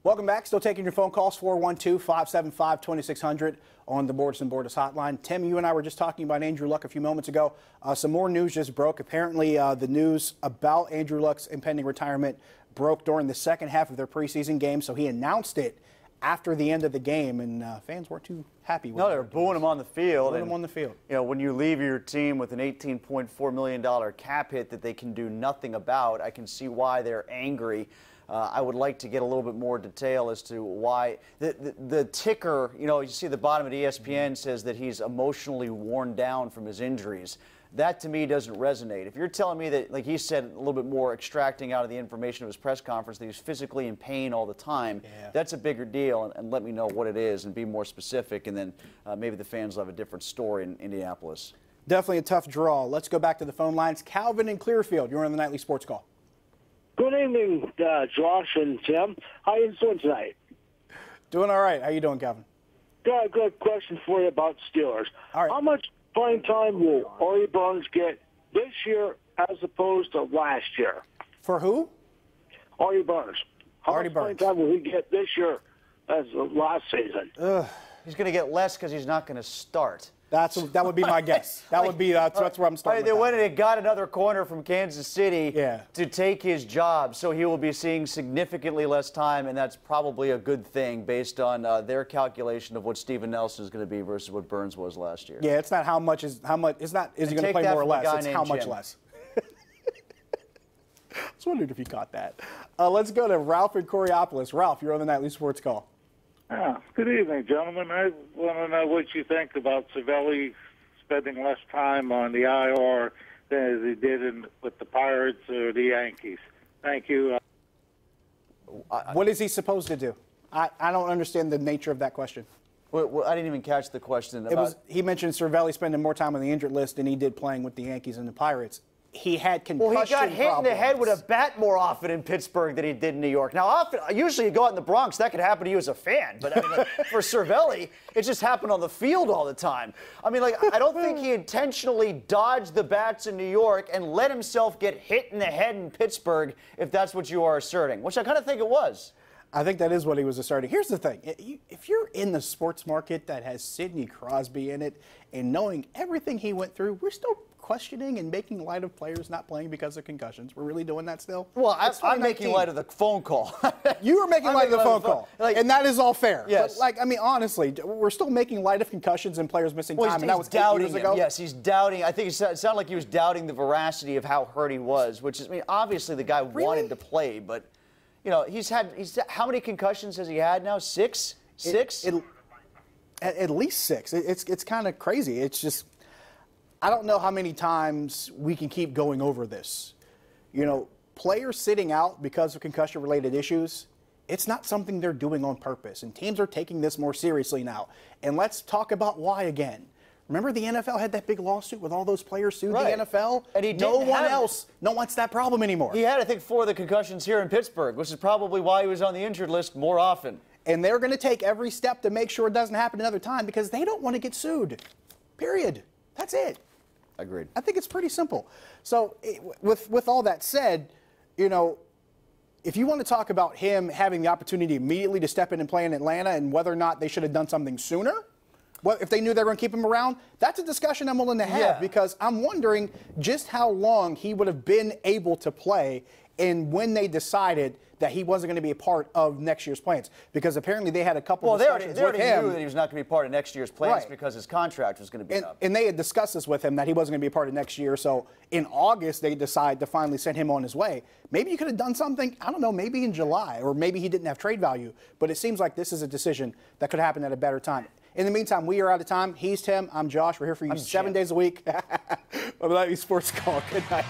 Welcome back. Still taking your phone calls, 412-575-2600 on the Borders and Borders hotline. Tim, you and I were just talking about Andrew Luck a few moments ago. Some more news just broke. Apparently, the news about Andrew Luck's impending retirement broke during the second half of their preseason game, so he announced it after the end of the game, and fans weren't too happy with it. No, they were booing him on the field. Booing him on the field. You know, when you leave your team with an $18.4 million cap hit that they can do nothing about, I can see why they're angry. I would like to get a little bit more detail as to why. The ticker, you know, you see the bottom of ESPN says that he's emotionally worn down from his injuries. That, to me, doesn't resonate. If you're telling me that, like he said, a little bit more extracting out of the information of his press conference, that he's physically in pain all the time, that's a bigger deal, and let me know what it is and be more specific, and then maybe the fans will have a different story in Indianapolis. Definitely a tough draw. Let's go back to the phone lines. Calvin in Clearfield, you're on the Nightly Sports Call. Good evening, Josh and Tim. How are you doing tonight? Doing all right. How you doing, Calvin? Got a good question for you about Steelers. All right. How much playing time will Artie Burns get this year as opposed to last year? For who? Artie Burns. How much playing time will he get this year as last season? He's going to get less because he's not going to start. That would be my guess. That would be that's where I'm starting. They went and got another corner from Kansas City to take his job, so he will be seeing significantly less time, and that's probably a good thing based on their calculation of what Steven Nelson is going to be versus what Burns was last year. Yeah, it's not how much. It's not is he going to play more or less? It's how much less. I was wondering if you caught that. Let's go to Ralph in Coriopolis. Ralph, you're on the Nightly Sports Call. Good evening, gentlemen. I want to know what you think about Cervelli spending less time on the IR than he did with the Pirates or the Yankees. Thank you. What is he supposed to do? I don't understand the nature of that question. Well, I didn't even catch the question. He mentioned Cervelli spending more time on the injured list than he did playing with the Yankees and the Pirates. He had concussion Well, he got hit problems. in the head with a bat more often in Pittsburgh than he did in New York. Now, usually you go out in the Bronx, that could happen to you as a fan. But I mean, for Cervelli, it just happened on the field all the time. I mean, like, I don't think he intentionally dodged the bats in New York and let himself get hit in the head in Pittsburgh, if that's what you are asserting, which I kind of think it was. I think that is what he was asserting. Here's the thing. If you're in the sports market that has Sidney Crosby in it and knowing everything he went through, we're still questioning and making light of players not playing because of concussions. We're really doing that still? Well, I'm making light of the phone call. You were making light of the phone call. And that is all fair. Yes. But, like, I mean, honestly, we're still making light of concussions and players missing time. And that was 8 years ago. Yes, he's doubting. I think it sounded like he was doubting the veracity of how hurt he was, which is, I mean, obviously the guy wanted to play, but, you know, he's had how many concussions has he had now? Six? At least six. It's kind of crazy. It's just, I don't know how many times we can keep going over this. You know, players sitting out because of concussion-related issues, it's not something they're doing on purpose, and teams are taking this more seriously now. And let's talk about why again. Remember the NFL had that big lawsuit with all those players sued the NFL? And no one else wants that problem anymore. He had, I think, 4 of the concussions here in Pittsburgh, which is probably why he was on the injured list more often. And they're going to take every step to make sure it doesn't happen another time because they don't want to get sued. Period. That's it. Agreed. I think it's pretty simple. So with all that said, you know, if you want to talk about him having the opportunity immediately to step in and play in Atlanta and whether or not they should have done something sooner, well, if they knew they were going to keep him around, that's a discussion I'm willing to have because I'm wondering just how long he would have been able to play and when they decided that he wasn't going to be a part of next year's plans. Because apparently they had a couple of discussions they already with him. knew that he was not going to be part of next year's plans because his contract was going to be up. And they had discussed this with him that he wasn't going to be a part of next year. So in August, they decided to finally send him on his way. Maybe you could have done something, I don't know, maybe in July, or maybe he didn't have trade value. But it seems like this is a decision that could happen at a better time. In the meantime, we are out of time. He's Tim. I'm Josh. We're here for you 7 days a week. On the Nightly Sports Call. Good night.